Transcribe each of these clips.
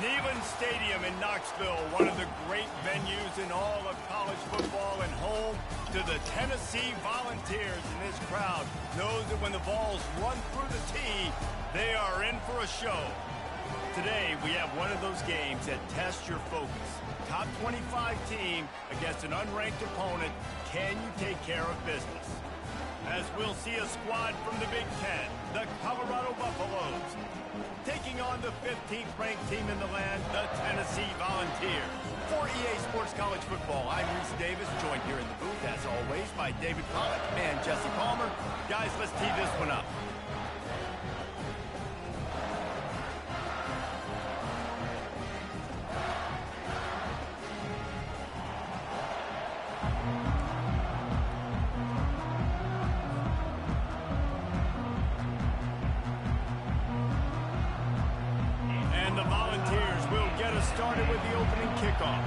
Neyland Stadium in Knoxville, one of the great venues in all of college football and home to the Tennessee Volunteers. And this crowd knows that when the balls run through the tee, they are in for a show. Today, we have one of those games that tests your focus. Top 25 team against an unranked opponent. Can you take care of business? As we'll see a squad from the Big Ten, the Colorado Buffaloes, taking on the 15th ranked team in the land, the Tennessee Volunteers. For EA Sports College Football, I'm Reese Davis, joined here in the booth, as always, by David Pollack and Jesse Palmer. Guys, let's tee this one up. Started with the opening kickoff.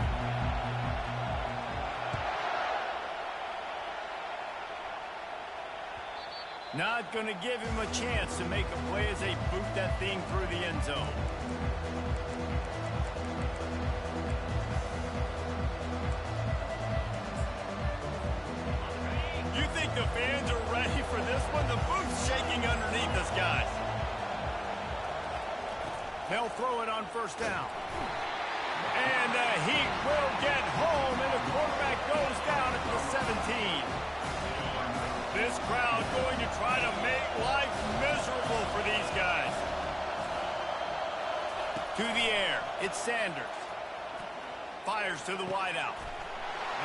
Not going to give him a chance to make a play as they boot that thing through the end zone. You think the fans are ready for this one? The boot's shaking underneath us, guys. They'll throw it on first down. And the Heat will get home, and the quarterback goes down at the 17. This crowd going to try to make life miserable for these guys. To the air, it's Sanders. Fires to the wideout.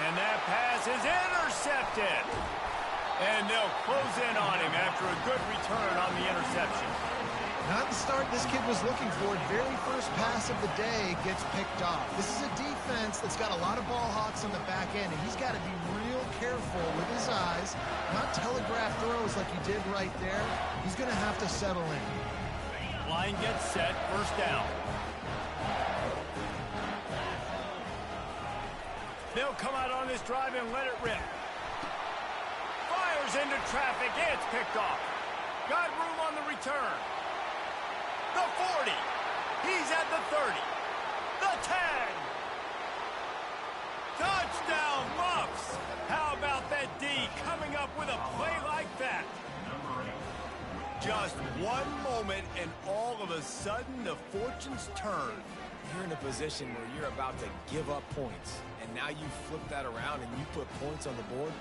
And that pass is intercepted. And they'll close in on him after a good return on the interception. Not the start this kid was looking for. Very first pass of the day gets picked off. This is a defense that's got a lot of ball hawks on the back end, and he's got to be real careful with his eyes, not telegraph throws like he did right there. He's going to have to settle in. Line gets set, first down. They'll come out on this drive and let it rip. Fires into traffic, it's picked off. Got room on the return. The 40. He's at the 30. The 10. Touchdown, Buffs. How about that D coming up with a play like that? Just one moment, and all of a sudden, the fortunes turn. You're in a position where you're about to give up points, and now you flip that around and you put points on the board.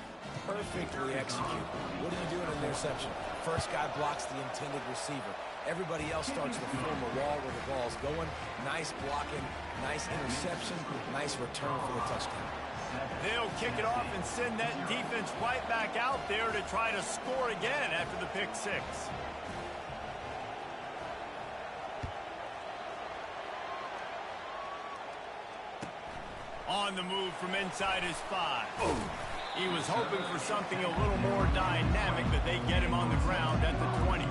Perfectly executed. What do you do in an interception? First guy blocks the intended receiver. Everybody else starts to form a wall where the ball's going. Nice blocking, nice interception, nice return for the touchdown. They'll kick it off and send that defense right back out there to try to score again after the pick six. On the move from inside his 5. He was hoping for something a little more dynamic, but they get him on the ground at the 20.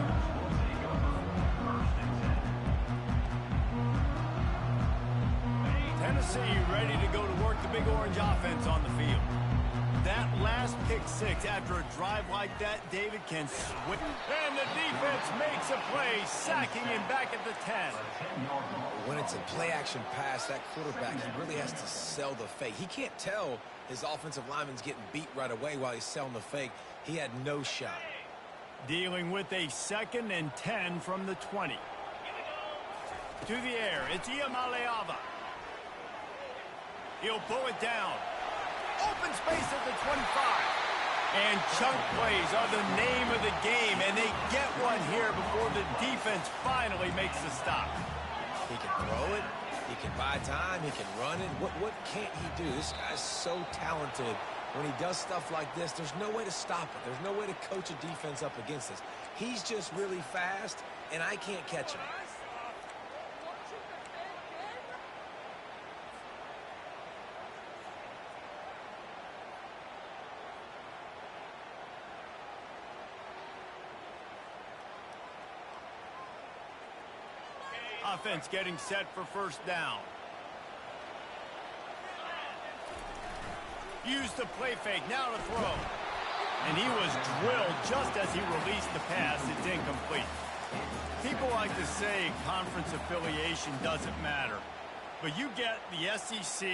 Tennessee ready to go to work the Big Orange offense on the field. That last pick six after a drive like that, David can swing. And the defense makes a play, sacking him back at the 10. When it's a play-action pass, that quarterback, he really has to sell the fake. He can't tell his offensive lineman's getting beat right away while he's selling the fake. He had no shot. Dealing with a 2nd and 10 from the 20. To the air, it's Iamaleava. He'll pull it down. Open space at the 25. And chunk plays are the name of the game, and they get one here before the defense finally makes the stop. He can throw it. He can buy time. He can run it. What can't he do? This guy's so talented. When he does stuff like this, there's no way to stop it. There's no way to coach a defense up against this. He's just really fast, and I can't catch him. Offense getting set for first down. Used the play fake, now to throw. And he was drilled just as he released the pass. It's incomplete. People like to say conference affiliation doesn't matter. But you get the SEC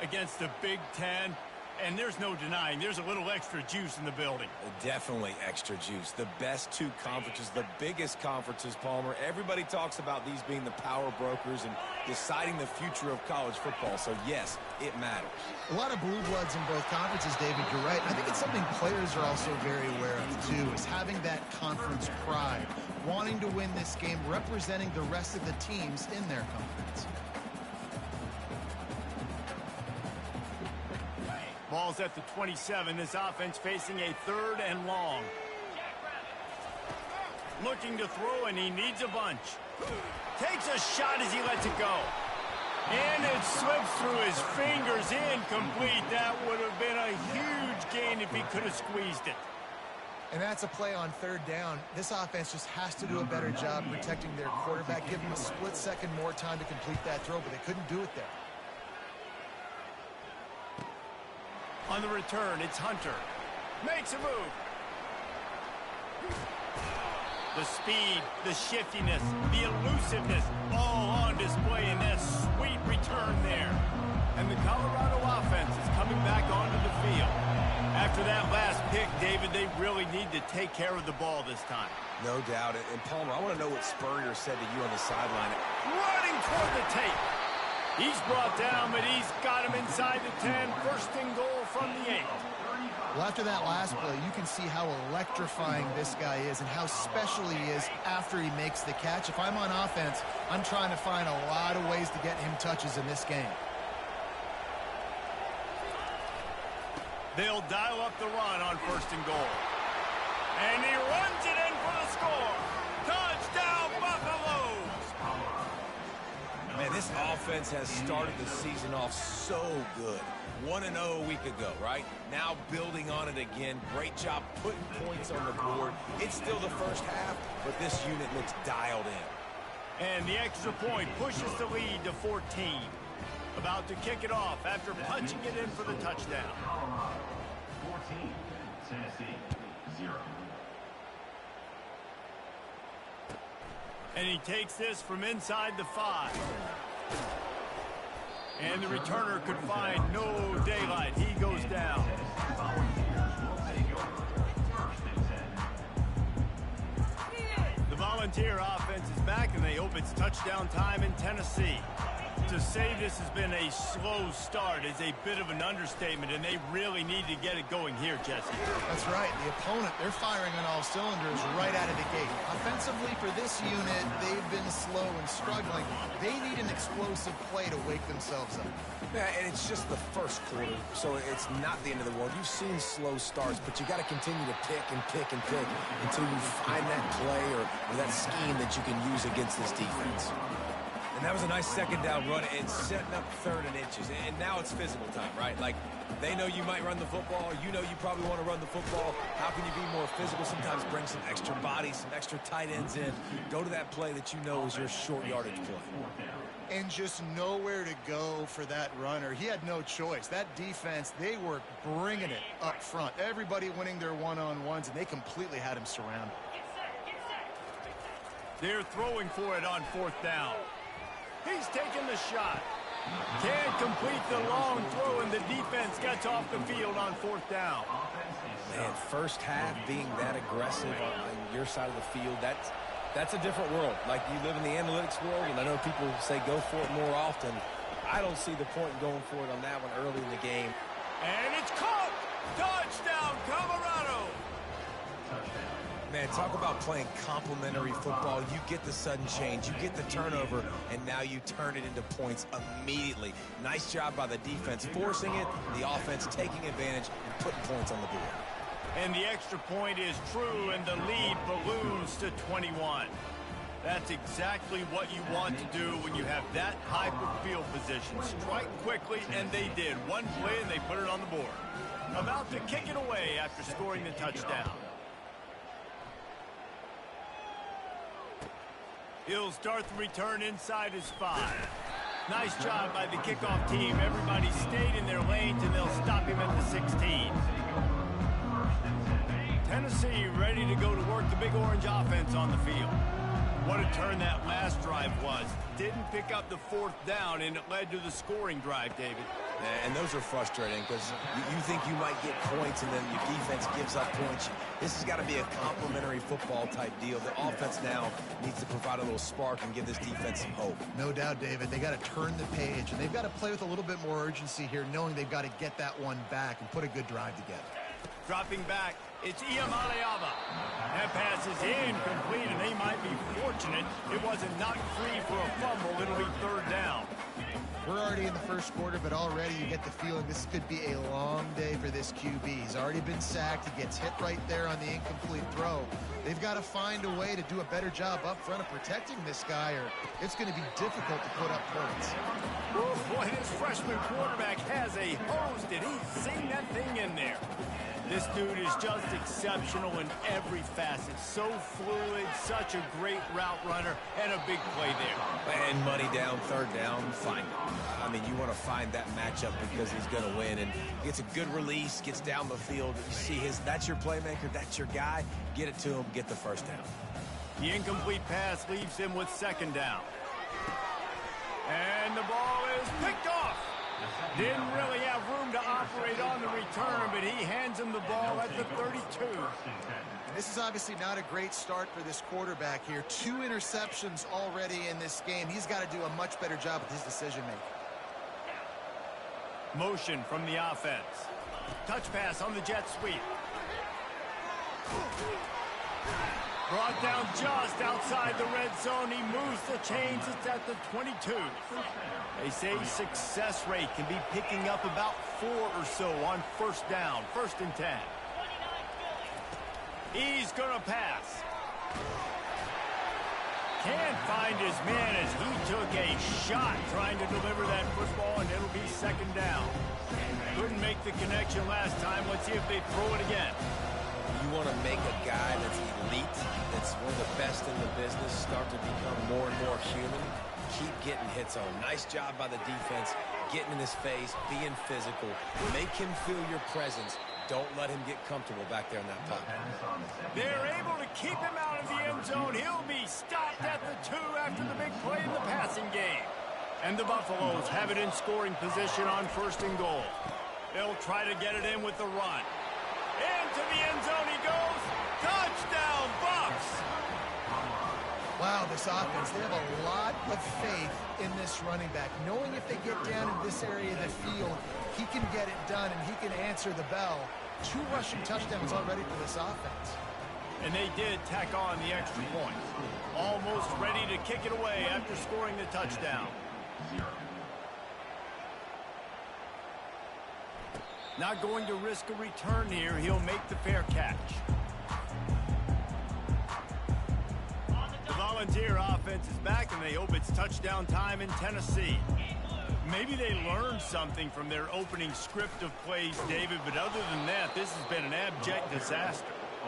against the Big Ten, and there's no denying there's a little extra juice in the building. Definitely extra juice. The best two conferences, the biggest conferences, Palmer. Everybody talks about these being the power brokers and deciding the future of college football. So, yes, it matters. A lot of blue bloods in both conferences, David. You're right. I think it's something players are also very aware of, too, is having that conference pride, wanting to win this game, representing the rest of the teams in their conference. Ball's at the 27. This offense facing a 3rd and long. Looking to throw, and he needs a bunch. Takes a shot as he lets it go. And it slips through his fingers, incomplete. That would have been a huge gain if he could have squeezed it. And that's a play on 3rd down. This offense just has to do a better job protecting their quarterback, give him a split second more time to complete that throw, but they couldn't do it there. On the return, it's Hunter. Makes a move. The speed, the shiftiness, the elusiveness, all on display in that sweet return there. And the Colorado offense is coming back onto the field. After that last pick, David, they really need to take care of the ball this time. No doubt. And Palmer, I want to know what Spurrier said to you on the sideline. Running toward the tape. He's brought down, but he's got him inside the 10. 1st and goal from the 8. Well, after that last play, you can see how electrifying this guy is and how special he is after he makes the catch. If I'm on offense, I'm trying to find a lot of ways to get him touches in this game. They'll dial up the run on 1st and goal. And he runs it in for the score. Touchdown, Buffaloes! Man, this offense has started the season off so good. 1-0 a week ago, right? Now building on it again. Great job putting points on the board. It's still the first half, but this unit looks dialed in. And the extra point pushes the lead to 14. About to kick it off after punching it in for the touchdown. 14, Tennessee, 0. And he takes this from inside the 5. And the returner could find no daylight. He goes down. The Volunteer offense is back, and they hope it's touchdown time in Tennessee. To say this has been a slow start is a bit of an understatement, and they really need to get it going here, Jesse. That's right. The opponent, they're firing on all cylinders right out of the gate. Offensively, for this unit, they've been slow and struggling. They need an explosive play to wake themselves up. Yeah, and it's just the first quarter, so it's not the end of the world. You've seen slow starts, but you got to continue to pick and pick and pick until you find that play or that scheme that you can use against this defense. And that was a nice 2nd down run and setting up 3rd and inches. And now it's physical time, right? Like, they know you might run the football. You know you probably want to run the football. How can you be more physical? Sometimes bring some extra bodies, some extra tight ends in. Go to that play that you know is your short yardage play. And just nowhere to go for that runner. He had no choice. That defense, they were bringing it up front. Everybody winning their one-on-ones, and they completely had him surrounded. They're throwing for it on 4th down. He's taking the shot. Can't complete the long throw, and the defense gets off the field on 4th down. Man, first half being that aggressive on your side of the field, that's a different world. Like, you live in the analytics world, and I know people say go for it more often. I don't see the point in going for it on that one early in the game. And it's caught! Touchdown, Colorado! Man, talk about playing complementary football. You get the sudden change, you get the turnover, and now you turn it into points immediately. Nice job by the defense forcing it, the offense taking advantage and putting points on the board. And the extra point is true, and the lead balloons to 21. That's exactly what you want to do when you have that type of field position. Strike quickly, and they did. One play, and they put it on the board. About to kick it away after scoring the touchdown. He'll start the return inside his 5. Nice job by the kickoff team. Everybody stayed in their lanes, and they'll stop him at the 16. Tennessee ready to go to work the Big Orange offense on the field. What a turn that last drive was. Didn't pick up the fourth down, and it led to the scoring drive, David. And those are frustrating because you think you might get points and then your defense gives up points. This has got to be a complementary football type deal. The offense now needs to provide a little spark and give this defense some hope. No doubt, David. They got to turn the page, and they've got to play with a little bit more urgency here, knowing they've got to get that one back and put a good drive together. Dropping back, it's Iamaleava. That pass is incomplete, and they might be fortunate it wasn't knocked free for a fumble. It'll be third down. We're already in the first quarter, but already you get the feeling this could be a long day for this QB. He's already been sacked. He gets hit right there on the incomplete throw. They've got to find a way to do a better job up front of protecting this guy, or it's going to be difficult to put up points. Boy, this freshman quarterback has a hose. Did he sing that thing in there? This dude is just exceptional in every facet. So fluid, such a great route runner, and a big play there. And money down, third down, find it. I mean, you want to find that matchup because he's going to win. And gets a good release, gets down the field. You see that's your playmaker, that's your guy. Get it to him, get the first down. The incomplete pass leaves him with second down. And the ball is picked off. Didn't really have room to operate on the return, but he hands him the ball at the 32. This is obviously not a great start for this quarterback here. 2 interceptions already in this game. He's got to do a much better job with his decision-making. Motion from the offense. Touch pass on the jet sweep. Brought down just outside the red zone. He moves the chains. It's at the 22. They say success rate can be picking up about 4 or so on first down, 1st and 10. He's going to pass. Can't find his man as he took a shot trying to deliver that football, and it'll be second down. Couldn't make the connection last time. Let's see if they throw it again. You want to make a guy that's elite, that's one of the best in the business, start to become more and more human. Keep getting hits on him. Nice job by the defense, getting in his face, being physical. Make him feel your presence. Don't let him get comfortable back there in that pocket. They're able to keep him out of the end zone. He'll be stopped at the 2 after the big play in the passing game. And the Buffaloes have it in scoring position on 1st and goal. They'll try to get it in with the run. Into the end zone he goes. Touchdown, Bucs! Wow, this offense, they have a lot of faith in this running back, knowing if they get down in this area of the field, he can get it done and he can answer the bell. 2 rushing touchdowns already for this offense. And they did tack on the extra point. Almost ready to kick it away after scoring the touchdown. Not going to risk a return here. He'll make the fair catch. The Volunteer offense is back, and they hope it's touchdown time in Tennessee. Maybe they learned something from their opening script of plays, David, but other than that, this has been an abject disaster.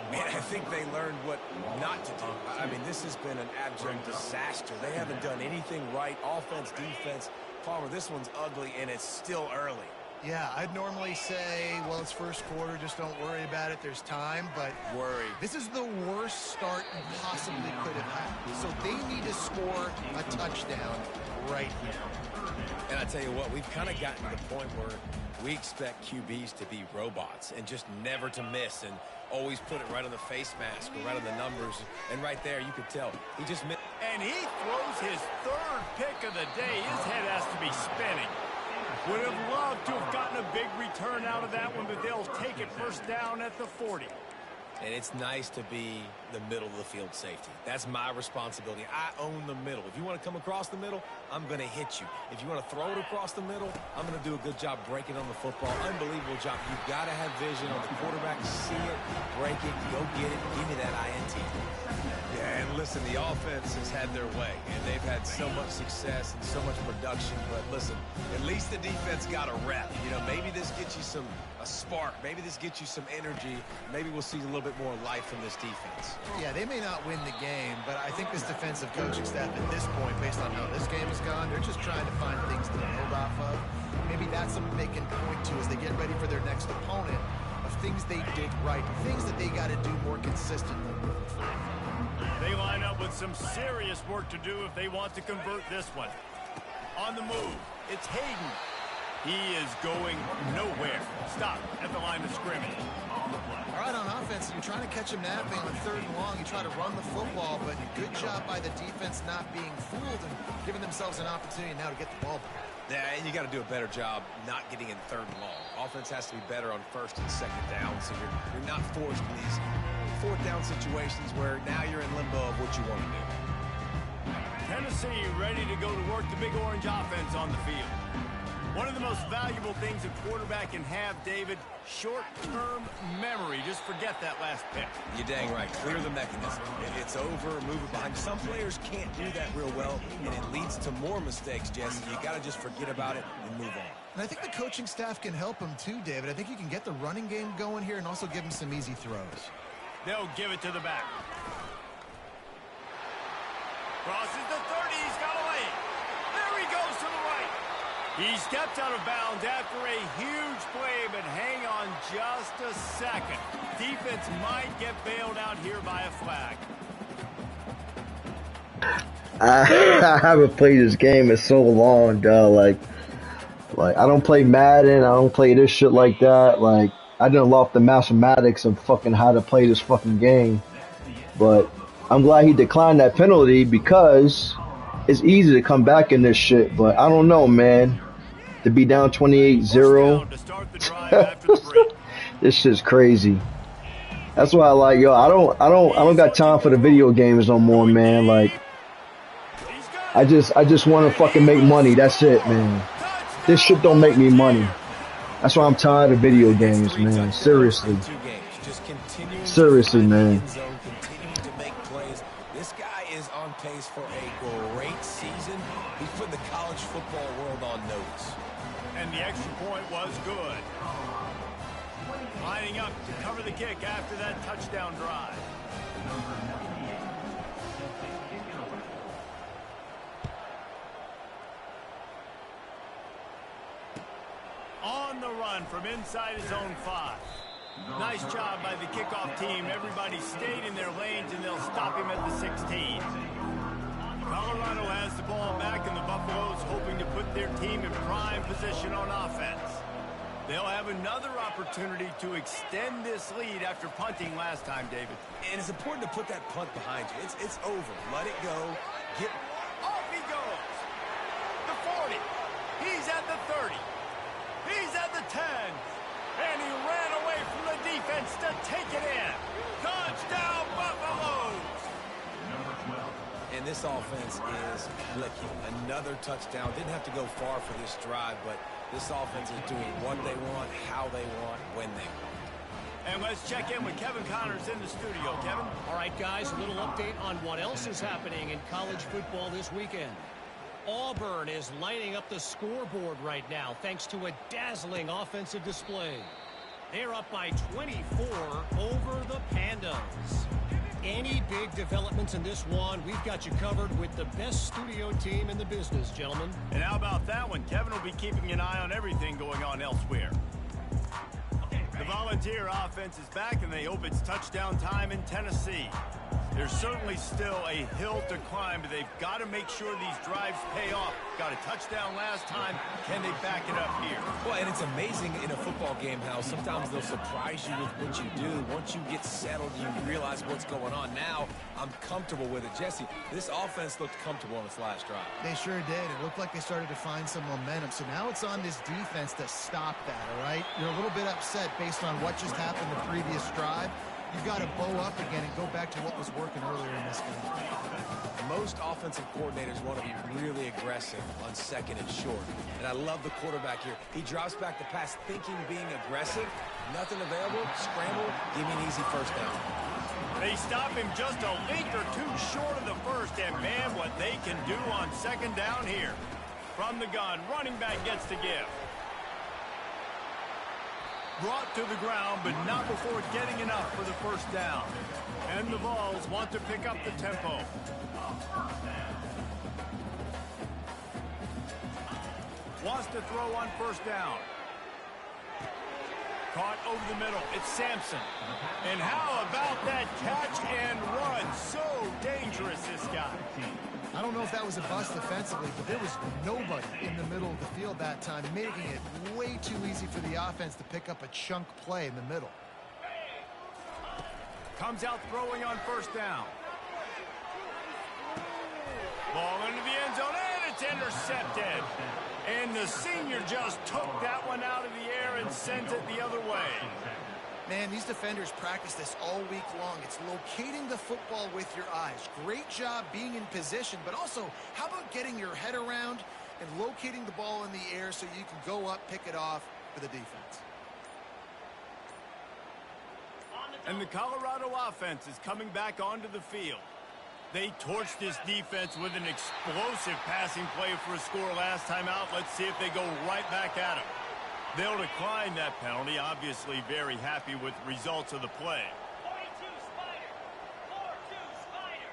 Man, I think they learned what not to do. I mean, this has been an abject disaster. They haven't done anything right, offense, defense. Palmer, this one's ugly, and it's still early. Yeah, I'd normally say, well, it's first quarter, just don't worry about it, there's time, but Worry. This is the worst start you possibly could have had. So they need to score a touchdown right here. And I tell you what, we've kind of gotten to the point where we expect QBs to be robots and just never to miss and always put it right on the face mask or right on the numbers. And right there, you could tell, he just missed. And he throws his 3rd pick of the day. His head has to be spinning. Would have loved to have gotten a big return out of that one, but they'll take it first down at the 40. And it's nice to be the middle of the field safety. That's my responsibility. I own the middle. If you want to come across the middle, I'm going to hit you. If you want to throw it across the middle, I'm going to do a good job breaking on the football. Unbelievable job. You've got to have vision on the quarterback. See it, break it, go get it, give me that INT. Yeah, and listen, the offense has had their way, and they've had so much success and so much production. But listen, at least the defense got a rep. You know, maybe this gets you a spark. Maybe this gets you some energy. Maybe we'll see a little bit more life from this defense. Yeah, they may not win the game, but I think this defensive coaching staff at this point, based on how this game has gone, they're just trying to find things to build off of. Maybe that's something they can point to as they get ready for their next opponent, of things they did right, things that they got to do more consistently moving forward. They line up with some serious work to do if they want to convert this one. On the move, it's Hayden. He is going nowhere. Stop at the line of scrimmage. All right, on offense, you're trying to catch him napping on 3rd and long. You try to run the football, but good job by the defense not being fooled and giving themselves an opportunity now to get the ball back. Yeah, and you got to do a better job not getting in 3rd and long. Offense has to be better on 1st and 2nd down, so you're not forced in these 4th down situations where now you're in limbo of what you want to do. Tennessee ready to go to work the Big Orange offense on the field. One of the most valuable things a quarterback can have, David, short-term memory. Just forget that last pick. You're dang right. Clear the mechanism. It's over, move it behind. Some players can't do that real well, and it leads to more mistakes, Jesse. You got to just forget about it and move on. And I think the coaching staff can help him too, David. I think you can get the running game going here and also give him some easy throws. They'll give it to the back. Crosses the 30. He's got a lane. There he goes to the right. He stepped out of bounds after a huge play, but hang on just a second. Defense might get bailed out here by a flag. I haven't played this game in so long, dog. Like I don't play Madden. I don't play this shit like that. Like, I didn't love the mathematics of fucking how to play this fucking game. But I'm glad he declined that penalty because it's easy to come back in this shit, but I don't know, man. To be down 28-0, this shit's crazy. That's why I like, yo, I don't got time for the video games no more, man. Like, I just want to fucking make money. That's it, man. This shit don't make me money. That's why I'm tired of video games, man. Seriously. Seriously, man. This guy is on pace for a great season. He's putting the college football world on notice. And the extra point was good. Lining up to cover the kick after that touchdown drive. On the run from inside his own 5. Nice job by the kickoff team. Everybody stayed in their lanes, and they'll stop him at the 16. Colorado has the ball back, and the Buffaloes hoping to put their team in prime position on offense. They'll have another opportunity to extend this lead after punting last time, David. And it's important to put that punt behind you. It's over. Let it go. Off he goes. The 40. He's at the 30. He's at the 10. And he ran away from the defense to take it in. Touchdown, Buffaloes. And this offense is clicking. Another touchdown. Didn't have to go far for this drive, but this offense is doing what they want, how they want, when they want. And let's check in with Kevin Connors in the studio. Kevin? All right, guys, a little update on what else is happening in college football this weekend. Auburn is lighting up the scoreboard right now thanks to a dazzling offensive display. They're up by 24 over the Pandas. Any big developments in this one, we've got you covered with the best studio team in the business, gentlemen. And how about that one? Kevin will be keeping an eye on everything going on elsewhere. The Volunteer offense is back, and they hope it's touchdown time in Tennessee. There's certainly still a hill to climb, but they've got to make sure these drives pay off. Got a touchdown last time. Can they back it up here? Well, and it's amazing in a football game how sometimes they'll surprise you with what you do. Once you get settled, you realize what's going on. Now, I'm comfortable with it. Jesse, this offense looked comfortable on its last drive. They sure did. It looked like they started to find some momentum. So now it's on this defense to stop that, all right? You're a little bit upset based on what just happened the previous drive. You've got to bow up again and go back to what was working earlier in this game. Most offensive coordinators want to be really aggressive on 2nd and short. And I love the quarterback here. He drops back the pass thinking being aggressive. Nothing available. Scramble. Give me an easy first down. They stop him just a link or two short of the first. And, man, what they can do on 2nd down here. From the gun, running back gets to give. Brought to the ground, but not before getting enough for the first down. And the Vols want to pick up the tempo. Wants to throw on 1st down. Caught over the middle. It's Sampson. And how about that catch and run? So dangerous, this guy. I don't know if that was a bust defensively, but there was nobody in the middle of the field that time, making it way too easy for the offense to pick up a chunk play in the middle. Comes out throwing on first down. Ball into the end zone, and it's intercepted. And the senior just took that one out of the air and sent it the other way. Man, these defenders practice this all week long. It's locating the football with your eyes. Great job being in position, but also, how about getting your head around and locating the ball in the air so you can go up, pick it off for the defense. And the Colorado offense is coming back onto the field. They torched this defense with an explosive passing play for a score last time out. Let's see if they go right back at him. They'll decline that penalty. Obviously very happy with the results of the play. 42 Spider. 42 Spider.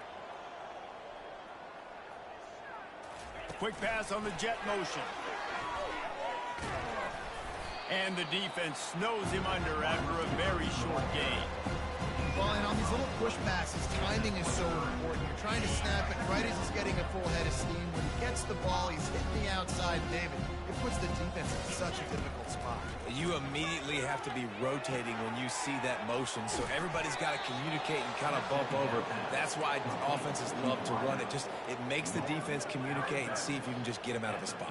Quick pass on the jet motion. And the defense snows him under after a very short gain. Well, and on these little push passes, timing is so important. You're trying to snap it right as he's getting a full head of steam. When he gets the ball, he's hitting the outside, David. It puts the defense in such a difficult spot. You immediately have to be rotating when you see that motion, so everybody's got to communicate and kind of bump over. That's why offenses love to run it. It makes the defense communicate and see if you can just get him out of a spot.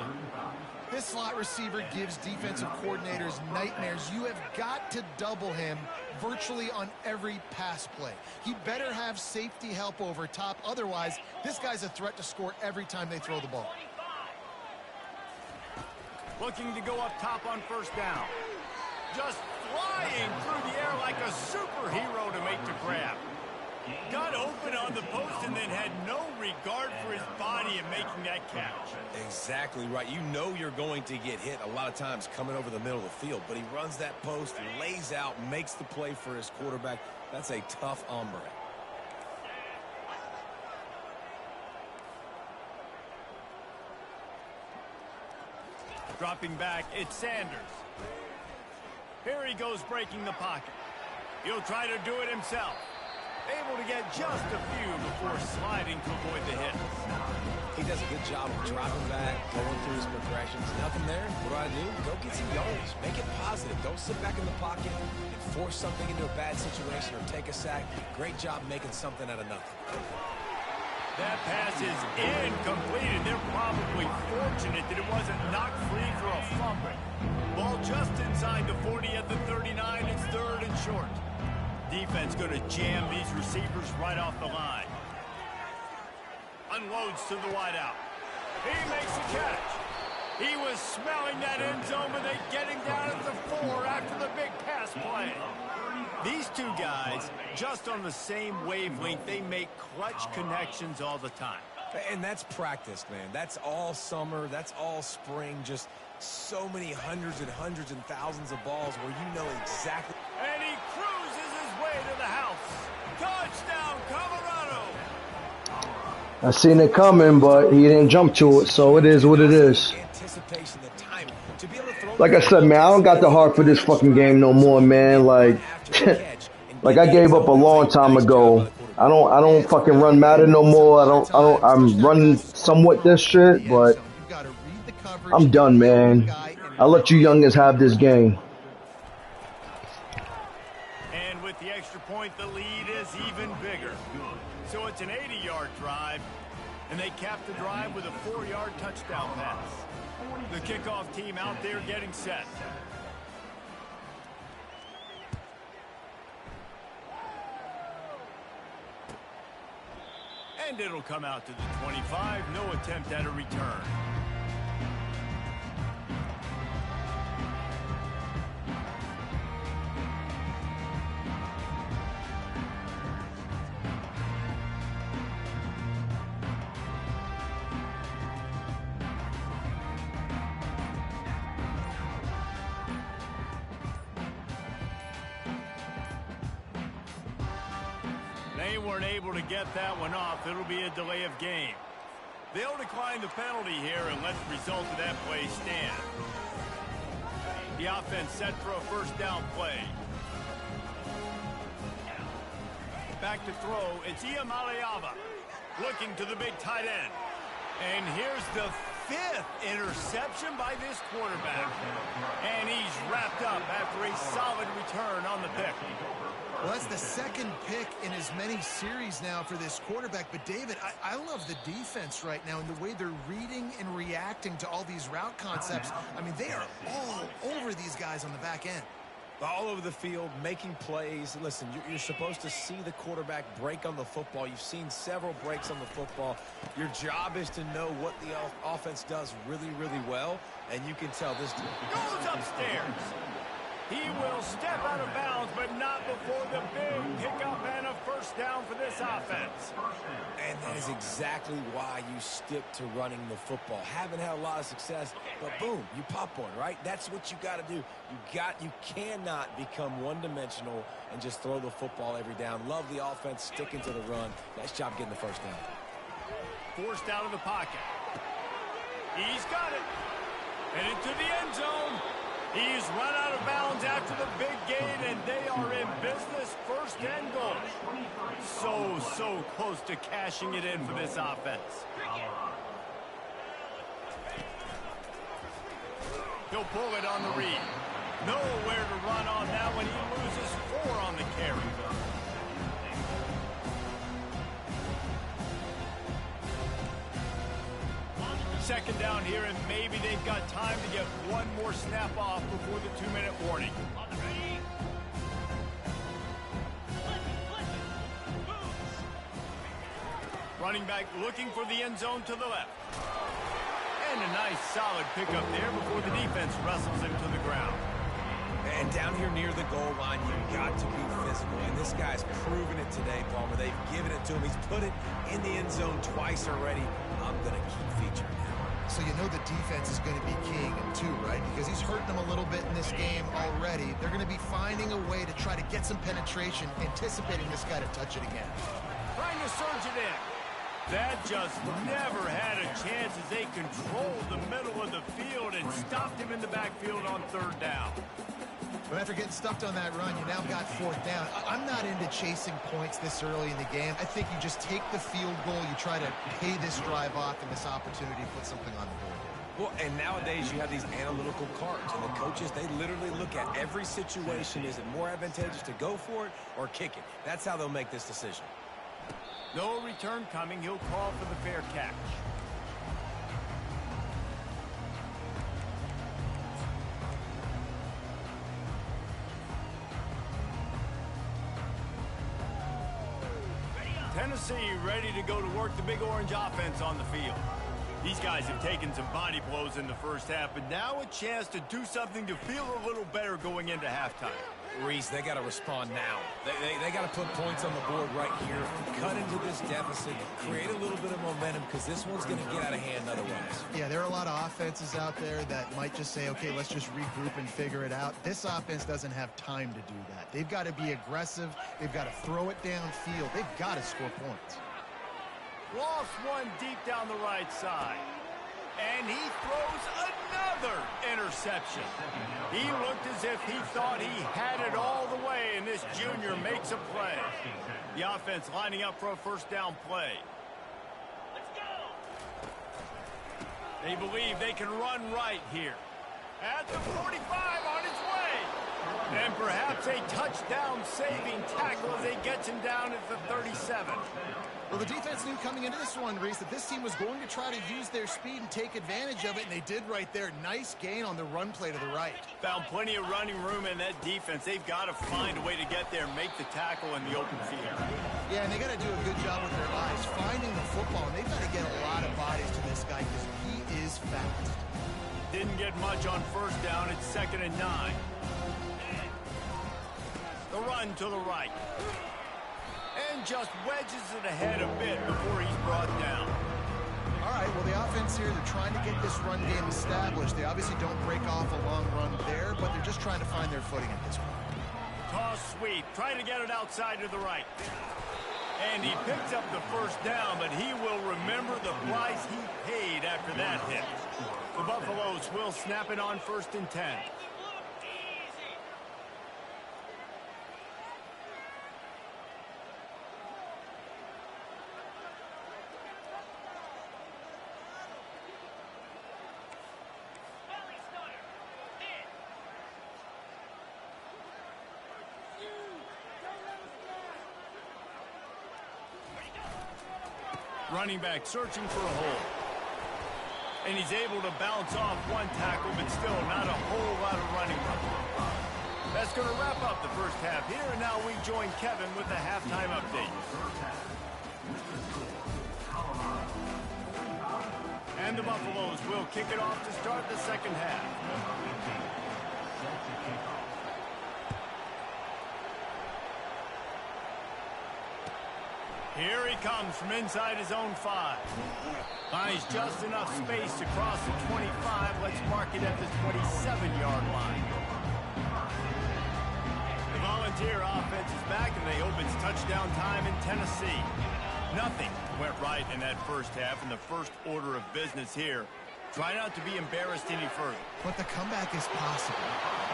This slot receiver gives defensive coordinators nightmares. You have got to double him virtually on every pass play. He better have safety help over top. Otherwise, this guy's a threat to score every time they throw the ball. Looking to go up top on first down. Just flying through the air like a superhero to make the grab. Got open on the post and then had no regard for his body in making that catch. Exactly right. You know you're going to get hit a lot of times coming over the middle of the field, but he runs that post, lays out, makes the play for his quarterback. That's a tough hombre. Dropping back, it's Sanders. Here he goes breaking the pocket. He'll try to do it himself. Able to get just a few before sliding to avoid the hit. He does a good job of dropping back, going through his progressions. Nothing there. What do? Go get some yards. Make it positive. Don't sit back in the pocket and force something into a bad situation or take a sack. Great job making something out of nothing. That pass is incomplete, and they're probably fortunate that it wasn't knocked free for a fumble. Ball just inside the 40 at the 39. It's third and short. Defense going to jam these receivers right off the line. Unloads to the wideout. He makes the catch. He was smelling that end zone, but they get him down at the 4 after the big pass play. These two guys, just on the same wavelength, they make clutch connections all the time. And that's practice, man. That's all summer. That's all spring. Just so many hundreds and thousands of balls where you know exactly. And he cruises his way to the house. Touchdown, Colorado. I seen it coming, but he didn't jump to it, so it is what it is. Anticipation, the time to be able to throw. Like I said, man, I don't got the heart for this fucking game no more, man. Like, like I gave up a long time ago. I don't fucking run Madden no more. I'm running somewhat this shit, but I'm done, man. I'll let you youngins have this game. And with the extra point, the lead is even bigger. So it's an 80-yard drive, and they cap the drive with a 4-yard touchdown pass. The kickoff team out there getting set. And it'll come out to the 25. No attempt at a return. They weren't able to get that one off. It'll be a delay of game. They'll decline the penalty here and let the result of that play stand. The offense set for a first down play. Back to throw, it's Iamaleava looking to the big tight end. And here's the 5th interception by this quarterback. And he's wrapped up after a solid return on the pick. Well, that's the 2nd pick in as many series now for this quarterback. But, David, I love the defense right now and the way they're reading and reacting to all these route concepts. I mean, they are all over these guys on the back end. All over the field, making plays. Listen, you're supposed to see the quarterback break on the football. You've seen several breaks on the football. Your job is to know what the offense does really, really well, and you can tell this goes upstairs. He will step out of bounds, but not before the big pickup and a first down for this offense. And that is exactly why you stick to running the football. Haven't had a lot of success, but boom, you pop one, right? That's what you got to do. You cannot become one-dimensional and just throw the football every down. Love the offense, sticking to the run. Nice job getting the first down. Forced out of the pocket. He's got it. And into the end zone. He's run out of bounds after the big gain, and they are in business, 1st and goal. So close to cashing it in for this offense. He'll pull it on the read. Nowhere to run on that one. He loses 4 on the carry. Second down here, and maybe they've got time to get one more snap off before the 2-minute warning. On the ready. Running back looking for the end zone to the left. And a nice solid pickup there before the defense wrestles him to the ground. And down here near the goal line, you've got to be physical. And this guy's proven it today, Palmer. They've given it to him. He's put it in the end zone twice already. I'm going to keep featuring him. So you know the defense is going to be keying him too, right? Because he's hurting them a little bit in this game already. They're going to be finding a way to try to get some penetration, anticipating this guy to touch it again. Trying to surge it in. That just never had a chance as they controlled the middle of the field and stopped him in the backfield on 3rd down. But after getting stuffed on that run, you now got 4th down. I'm not into chasing points this early in the game. I think you just take the field goal, you try to pay this drive off and this opportunity to put something on the board. Well, and nowadays you have these analytical cards, and the coaches, they literally look at every situation. Is it more advantageous to go for it or kick it? That's how they'll make this decision. No return coming. He'll call for the fair catch. Tennessee ready to go to work the Big Orange offense on the field. These guys have taken some body blows in the first half, but now a chance to do something to feel a little better going into halftime. Reese, they got to respond now. They got to put points on the board right here, cut into this deficit, create a little bit of momentum, because this one's going to get out of hand otherwise. Yeah, there are a lot of offenses out there that might just say, okay, let's just regroup and figure it out. This offense doesn't have time to do that. They've got to be aggressive. They've got to throw it downfield. They've got to score points. Lost one deep down the right side. And he throws another interception. He looked as if he thought he had it all the way, and this junior makes a play. The offense lining up for a first down play. Let's go. They believe they can run right here. At the 45 on his way. And perhaps a touchdown-saving tackle as he gets him down at the 37. Well, the defense knew coming into this one, Reese, that this team was going to try to use their speed and take advantage of it, and they did right there. Nice gain on the run play to the right. Found plenty of running room in that defense. They've got to find a way to get there and make the tackle in the open field. Yeah, and they got to do a good job with their eyes, finding the football, and they've got to get a lot of bodies to this guy because he is fast. Didn't get much on first down. It's 2nd and 9. The run to the right. And just wedges it ahead a bit before he's brought down. All right, well, the offense here, they're trying to get this run game established. They obviously don't break off a long run there, but they're just trying to find their footing at this point. Toss sweep, trying to get it outside to the right. And he picks up the first down, but he will remember the price he paid after that hit. The Buffaloes will snap it on 1st and 10. Running back searching for a hole. And he's able to bounce off one tackle, but still not a whole lot of running room. That's going to wrap up the first half here, and now we join Kevin with the halftime update. And the Buffaloes will kick it off to start the second half. Here he comes from inside his own 5. Finds just enough space to cross the 25. Let's mark it at the 27-yard line. The Volunteer offense is back, and they hope it's touchdown time in Tennessee. Nothing went right in that first half, and the first order of business here. Try not to be embarrassed any further. But the comeback is possible.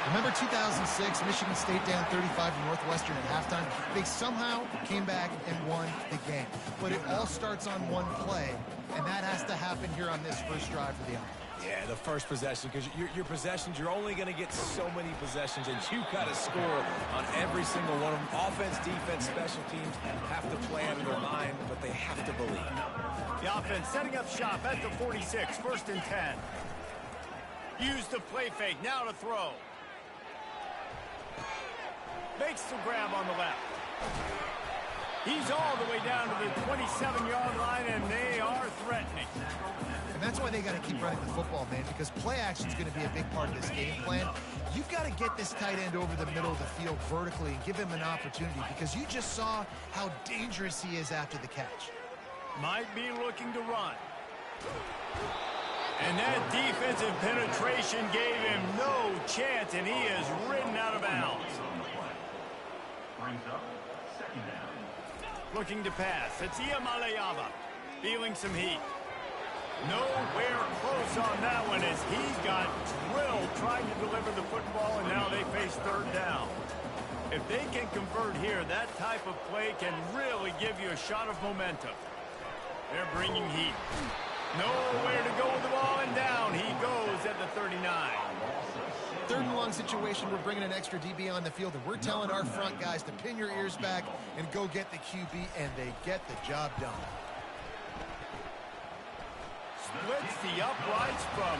Remember 2006, Michigan State down 35 to Northwestern at halftime? They somehow came back and won the game. But it all starts on one play, and that has to happen here on this first drive for the offense. Yeah, the first possession, because your possessions, you're only going to get so many possessions, and you got to score on every single one of them. Offense, defense, special teams have to play out of their mind, but they have to believe. The offense setting up shop at the 46, 1st and 10. Use the play fake, now to throw. Makes the grab on the left. He's all the way down to the 27-yard line, and they are threatening. And that's why they got to keep running the football, man, because play action is going to be a big part of this game plan. You've got to get this tight end over the middle of the field vertically and give him an opportunity, because you just saw how dangerous he is after the catch. Might be looking to run. And that defensive penetration gave him no chance, and he is ridden out of bounds. Looking to pass. It's Iamaleava feeling some heat. Nowhere close on that one as he got drilled trying to deliver the football, and now they face third down. If they can convert here, that type of play can really give you a shot of momentum. They're bringing heat. Nowhere to go with the ball, and down he goes at the 39. Third and long situation, we're bringing an extra DB on the field, and we're telling our front guys to pin your ears back and go get the QB, and they get the job done. Splits the uprights from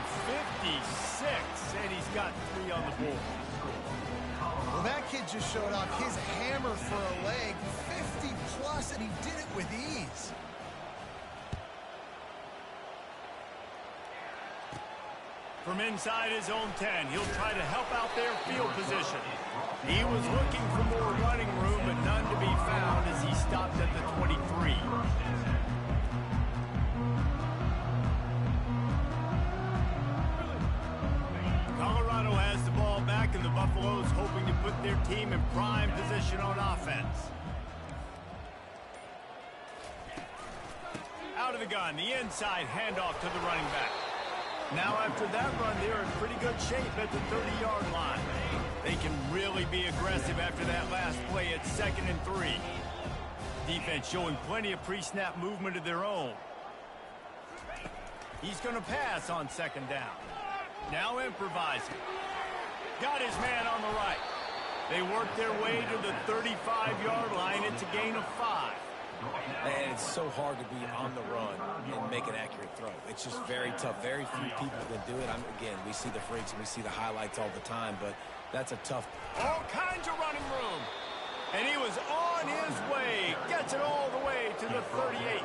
56, and he's got 3 on the board. Well, that kid just showed off his hammer for a leg, 50-plus, and he did it with ease. From inside his own 10, he'll try to help out their field position. He was looking for more running room, but none to be found as he stopped at the 23. Colorado has the ball back, and the Buffaloes hoping to put their team in prime position on offense. Out of the gun, the inside handoff to the running back. Now after that run, they're in pretty good shape at the 30-yard line. They can really be aggressive after that last play at 2nd and 3. Defense showing plenty of pre-snap movement of their own. He's going to pass on 2nd down. Now improvising. Got his man on the right. They work their way to the 35-yard line. It's a gain of 5. And it's so hard to be on the run and make an accurate throw. It's just very tough. Very few people can do it. Again, we see the freaks and we see the highlights all the time, but that's a tough. All kinds of running room. And he was on his way. Gets it all the way to the 38.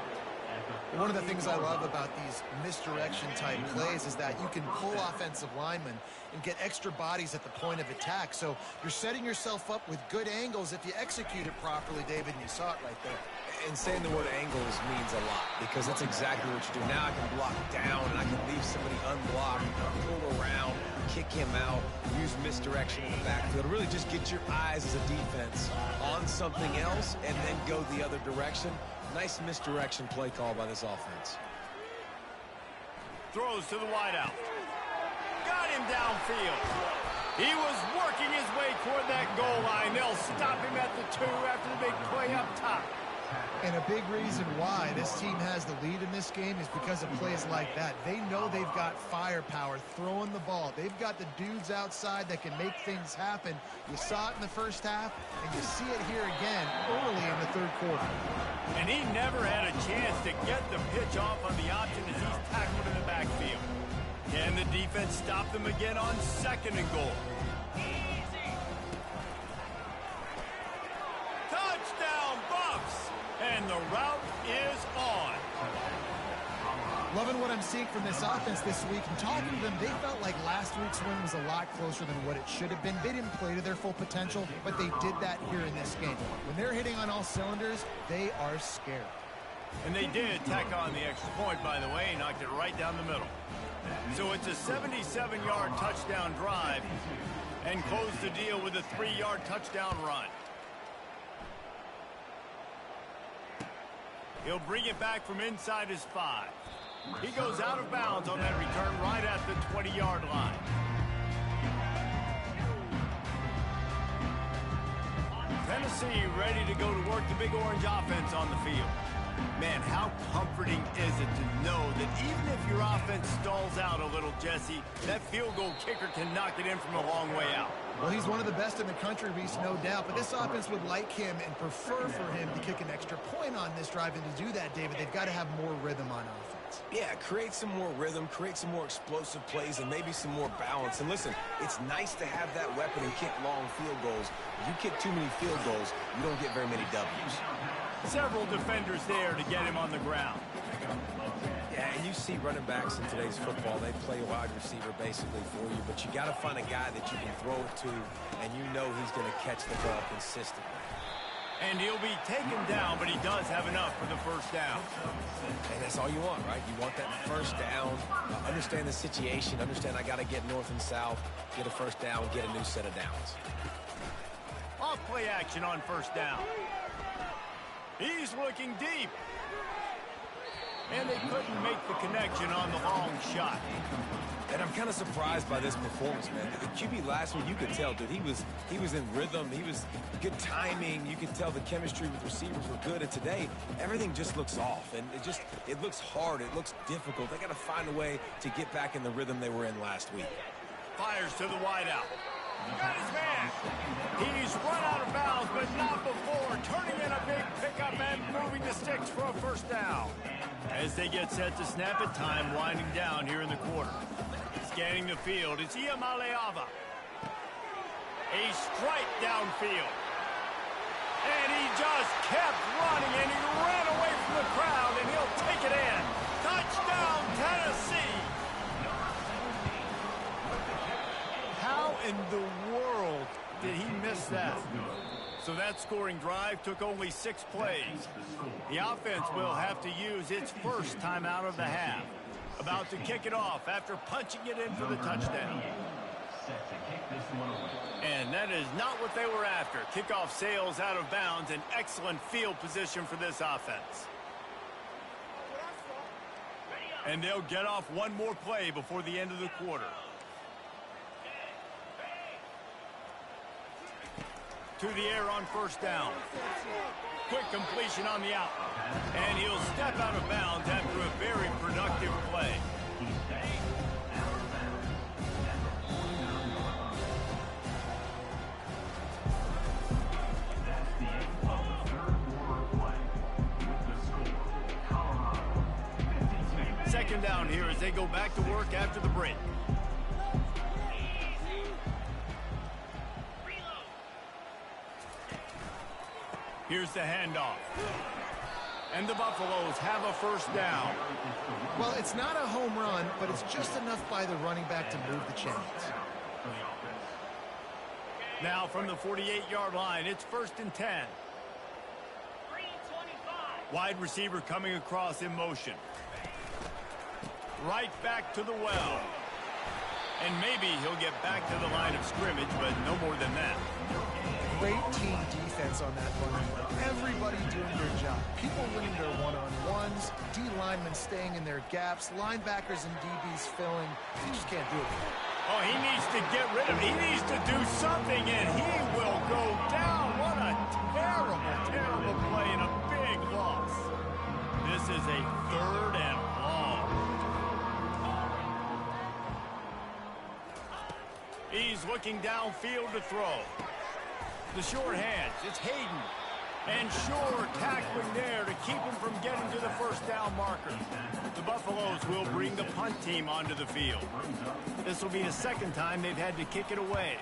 One of the things I love about these misdirection-type plays is that you can pull offensive linemen and get extra bodies at the point of attack. So you're setting yourself up with good angles if you execute it properly, David, and you saw it right there. And saying the word angles means a lot, because that's exactly what you do. Now I can block down, and I can leave somebody unblocked, pull around, kick him out, use misdirection in the backfield. Really just get your eyes as a defense on something else and then go the other direction. Nice misdirection play call by this offense. Throws to the wideout. Got him downfield. He was working his way toward that goal line. They'll stop him at the 2 after the big play up top. And a big reason why this team has the lead in this game is because of plays like that. They know they've got firepower throwing the ball. They've got the dudes outside that can make things happen. You saw it in the first half, and you see it here again early in the third quarter. And he never had a chance to get the pitch off on the option as he's tackled in the backfield. Can the defense stop them again on 2nd and goal? Touchdown, Buffs! And the route is on. Loving what I'm seeing from this offense this week. And talking to them, they felt like last week's win was a lot closer than what it should have been. They didn't play to their full potential, but they did that here in this game. When they're hitting on all cylinders, they are scared. And they did tack on the extra point, by the way, knocked it right down the middle. So it's a 77-yard touchdown drive and close the deal with a 3-yard touchdown run. He'll bring it back from inside his 5. He goes out of bounds on that return right at the 20-yard line. Tennessee ready to go to work the Big Orange offense on the field. Man, how comforting is it to know that even if your offense stalls out a little, Jesse, that field goal kicker can knock it in from a long way out. Well, he's one of the best in the country, Reese, no doubt. But this offense would like him and prefer for him to kick an extra point on this drive. And to do that, David, they've got to have more rhythm on offense. Yeah, create some more rhythm, create some more explosive plays, and maybe some more balance. And listen, it's nice to have that weapon and kick long field goals. If you kick too many field goals, you don't get very many W's. Several defenders there to get him on the ground. Yeah, and you see running backs in today's football, they play a wide receiver basically for you, but you got to find a guy that you can throw it to, and you know he's going to catch the ball consistently. And he'll be taken down, but he does have enough for the first down. And that's all you want, right? You want that first down, understand the situation, understand I got to get north and south, get a first down, get a new set of downs. Off play action on first down. He's looking deep. And they couldn't make the connection on the long shot. And I'm kind of surprised by this performance, man. The QB last week, you could tell, dude, he was in rhythm. He was good timing. You could tell the chemistry with receivers were good. And today, everything just looks off. And it looks hard. It looks difficult. They got to find a way to get back in the rhythm they were in last week. Fires to the wideout. Got his man. He's run out of bounds, but not before. Turning in a big pickup and moving the sticks for a first down. As they get set to snap it, time winding down here in the quarter. Scanning the field, it's Iamaleava. A strike downfield. And he just kept running, and he ran away from the crowd, and he'll take it in. Touchdown, Tennessee! How in the world did he miss that? So that scoring drive took only 6 plays. The offense will have to use its first timeout of the half. About to kick it off after punching it in for the touchdown. And that is not what they were after. Kickoff sails out of bounds, an excellent field position for this offense. And they'll get off one more play before the end of the quarter. To the air on first down. Quick completion on the out. And he'll step out of bounds after a very productive play. Second down here as they go back to work after the break. Here's the handoff. And the Buffaloes have a first down. Well, it's not a home run, but it's just enough by the running back to move the chains. Now from the 48-yard line, it's 1st and 10. Wide receiver coming across in motion. Right back to the well. And maybe he'll get back to the line of scrimmage, but no more than that. Great team defense on that run. Everybody doing their job. People winning their one-on-ones, D linemen staying in their gaps, linebackers and DBs filling. You just can't do it. Oh, he needs to get rid of it. He needs to do something, and he will go down. What a terrible, terrible play and a big big loss. This is a 3rd and long. He's looking downfield to throw. The short hands, it's Hayden. And Shore tackling there to keep him from getting to the first down marker. The Buffaloes will bring the punt team onto the field. This will be the 2nd time they've had to kick it away.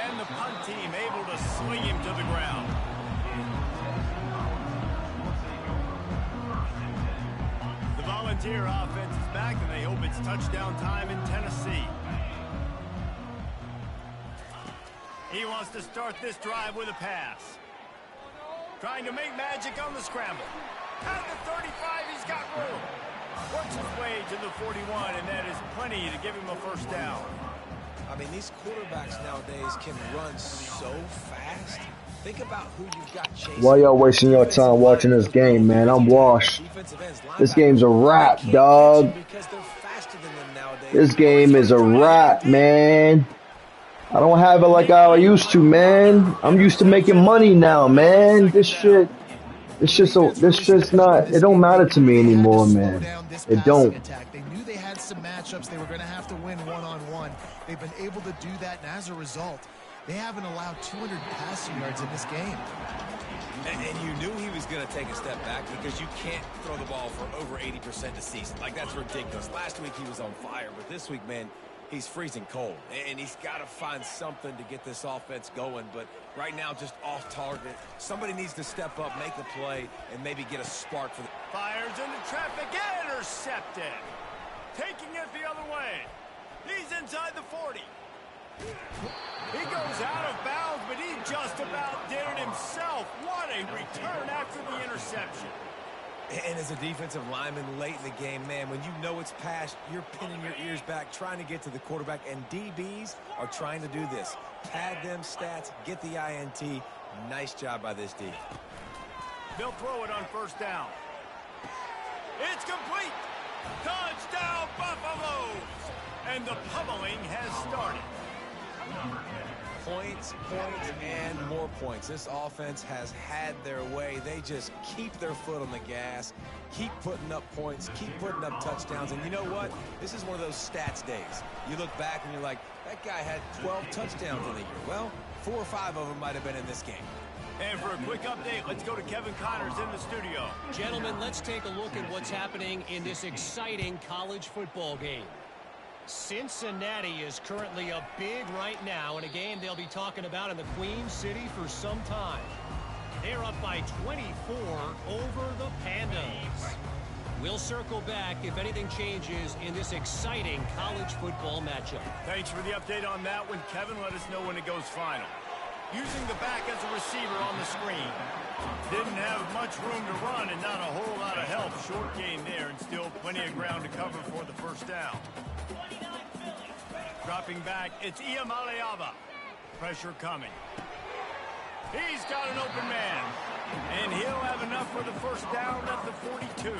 And the punt team able to swing him to the ground. The Volunteer offense is back, and they hope it's touchdown time in Tennessee. He wants to start this drive with a pass. Trying to make magic on the scramble. At the 35, he's got room. Works his way to the 41, and that is plenty to give him a first down. I mean, these quarterbacks nowadays can run so fast. Think about who you've got chasing. Why y'all wasting your time watching this game, man? I'm washed. This game's a wrap, dog. This game is a wrap, man. I don't have it like I used to, man. I'm used to making money now, man. This shit's not, it don't matter to me anymore, man. It don't. They knew they had some matchups they were going to have to win one-on-one. They've been able to do that, and as a result, they haven't allowed 200 passing yards in this game. And you knew he was going to take a step back because you can't throw the ball for over 80% this season. Like, that's ridiculous. Last week he was on fire, but this week, man, he's freezing cold. And he's got to find something to get this offense going. But right now, just off target. Somebody needs to step up, make a play, and maybe get a spark for the... Fires into traffic, intercepted. Taking it the other way. He's inside the 40. He goes out of bounds, but he just about did it himself. What a return after the interception. And as a defensive lineman late in the game, man, when you know it's past, you're pinning your ears back, trying to get to the quarterback, and DBs are trying to do this. Pad them stats, get the INT. Nice job by this D. They'll throw it on first down. It's complete. Touchdown, Buffaloes. And the pummeling has started. Points, and more points. This offense has had their way. They just keep their foot on the gas, keep putting up points, keep putting up touchdowns. And you know what? This is one of those stats days. You look back and you're like, that guy had 12 touchdowns in the year. Well, 4 or 5 of them might have been in this game. And for a quick update, let's go to Kevin Connors in the studio. Gentlemen, let's take a look at what's happening in this exciting college football game. Cincinnati is currently up big right now in a game they'll be talking about in the Queen City for some time. They're up by 24 over the Pandas. We'll circle back if anything changes in this exciting college football matchup. Thanks for the update on that one, Kevin. Let us know when it goes final. Using the back as a receiver on the screen. Didn't have much room to run and not a whole lot of help. Short gain there and still plenty of ground to cover for the first down. Dropping back, it's Iamaleava. Pressure coming. He's got an open man. And he'll have enough for the first down at the 42.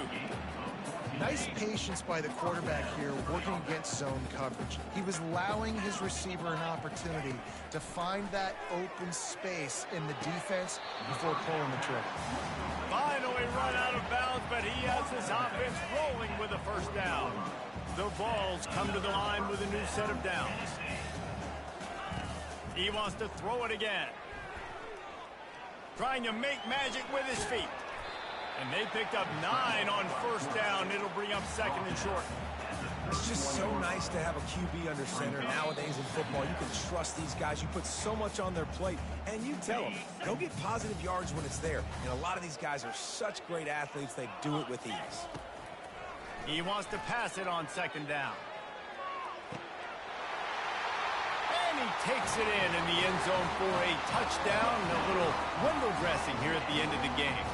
Nice patience by the quarterback here working against zone coverage. He was allowing his receiver an opportunity to find that open space in the defense before pulling the trigger. Finally run out of bounds, but he has his offense rolling with a first down. The Vols come to the line with a new set of downs. He wants to throw it again. Trying to make magic with his feet. And they picked up 9 on first down. It'll bring up second and short. It's just so nice to have a QB under center. Nowadays in football, you can trust these guys. You put so much on their plate, and you tell them, go get positive yards when it's there. And a lot of these guys are such great athletes, they do it with ease. He wants to pass it on second down. And he takes it in the end zone for a touchdown. A little window dressing here at the end of the game.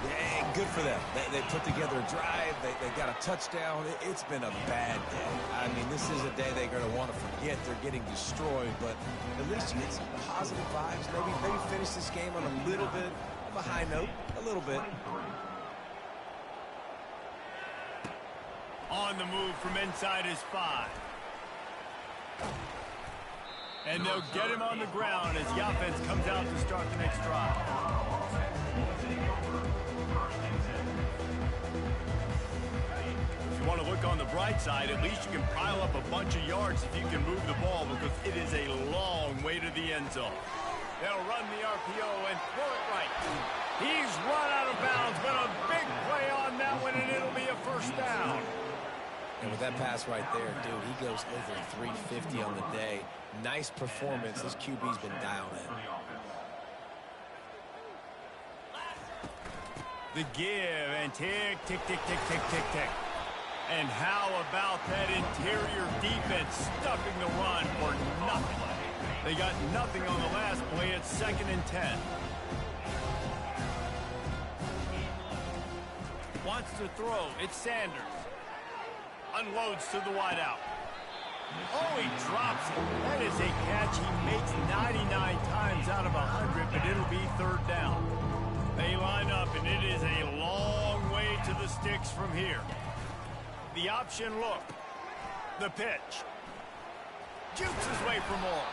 Yeah, good for them. They put together a drive. They got a touchdown. It's been a bad day. I mean, this is a day they're going to want to forget. They're getting destroyed, but at least you get some positive vibes. Maybe finish this game on a little bit of a high note, a little bit. On the move from inside his 5. And they'll get him on the ground as the offense comes out to start the next drive. If you want to look on the bright side, at least you can pile up a bunch of yards if you can move the ball, because it is a long way to the end zone. They'll run the RPO and throw it right. He's run out of bounds, but a big play on that one, and it'll be a first down. And with that pass right there, dude, he goes over 350 on the day. Nice performance. This QB's been dialed in. The give, and tick, tick, tick, tick, tick, tick, tick. And how about that interior defense stuffing the run for nothing? They got nothing on the last play. It's 2nd and 10. Wants to throw. It's Sanders. Unloads to the wideout. Oh, he drops it. That is a catch he makes 99 times out of 100, but it'll be 3rd down. They line up, and it is a long way to the sticks from here. The option look. The pitch. Jukes his way for more.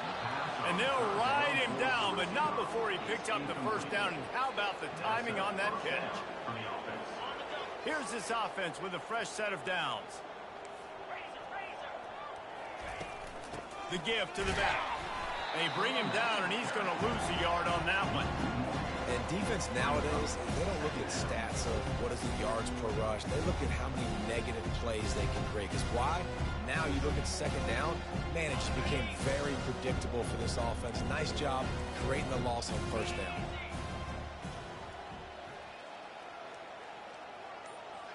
And they'll ride him down, but not before he picks up the first down. And how about the timing on that catch? Here's this offense with a fresh set of downs. The give to the back. They bring him down, and he's going to lose a yard on that one. And defense nowadays, they don't look at stats of what is the yards per rush. They look at how many negative plays they can create. Because why? Now you look at 2nd down, man, it just became very predictable for this offense. Nice job creating the loss on 1st down.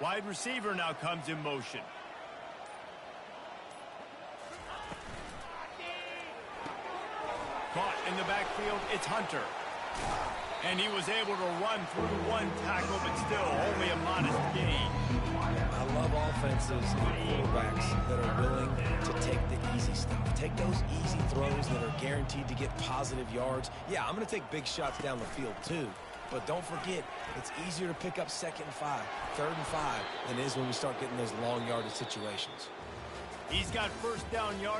Wide receiver now comes in motion. Caught in the backfield, it's Hunter. And he was able to run through one tackle, but still only a modest gain. I love offenses and quarterbacks that are willing to take the easy stuff. Take those easy throws that are guaranteed to get positive yards. Yeah, I'm going to take big shots down the field too. But don't forget, it's easier to pick up 2nd and 5, 3rd and 5 than it is when we start getting those long yardage situations. He's got first down yardage.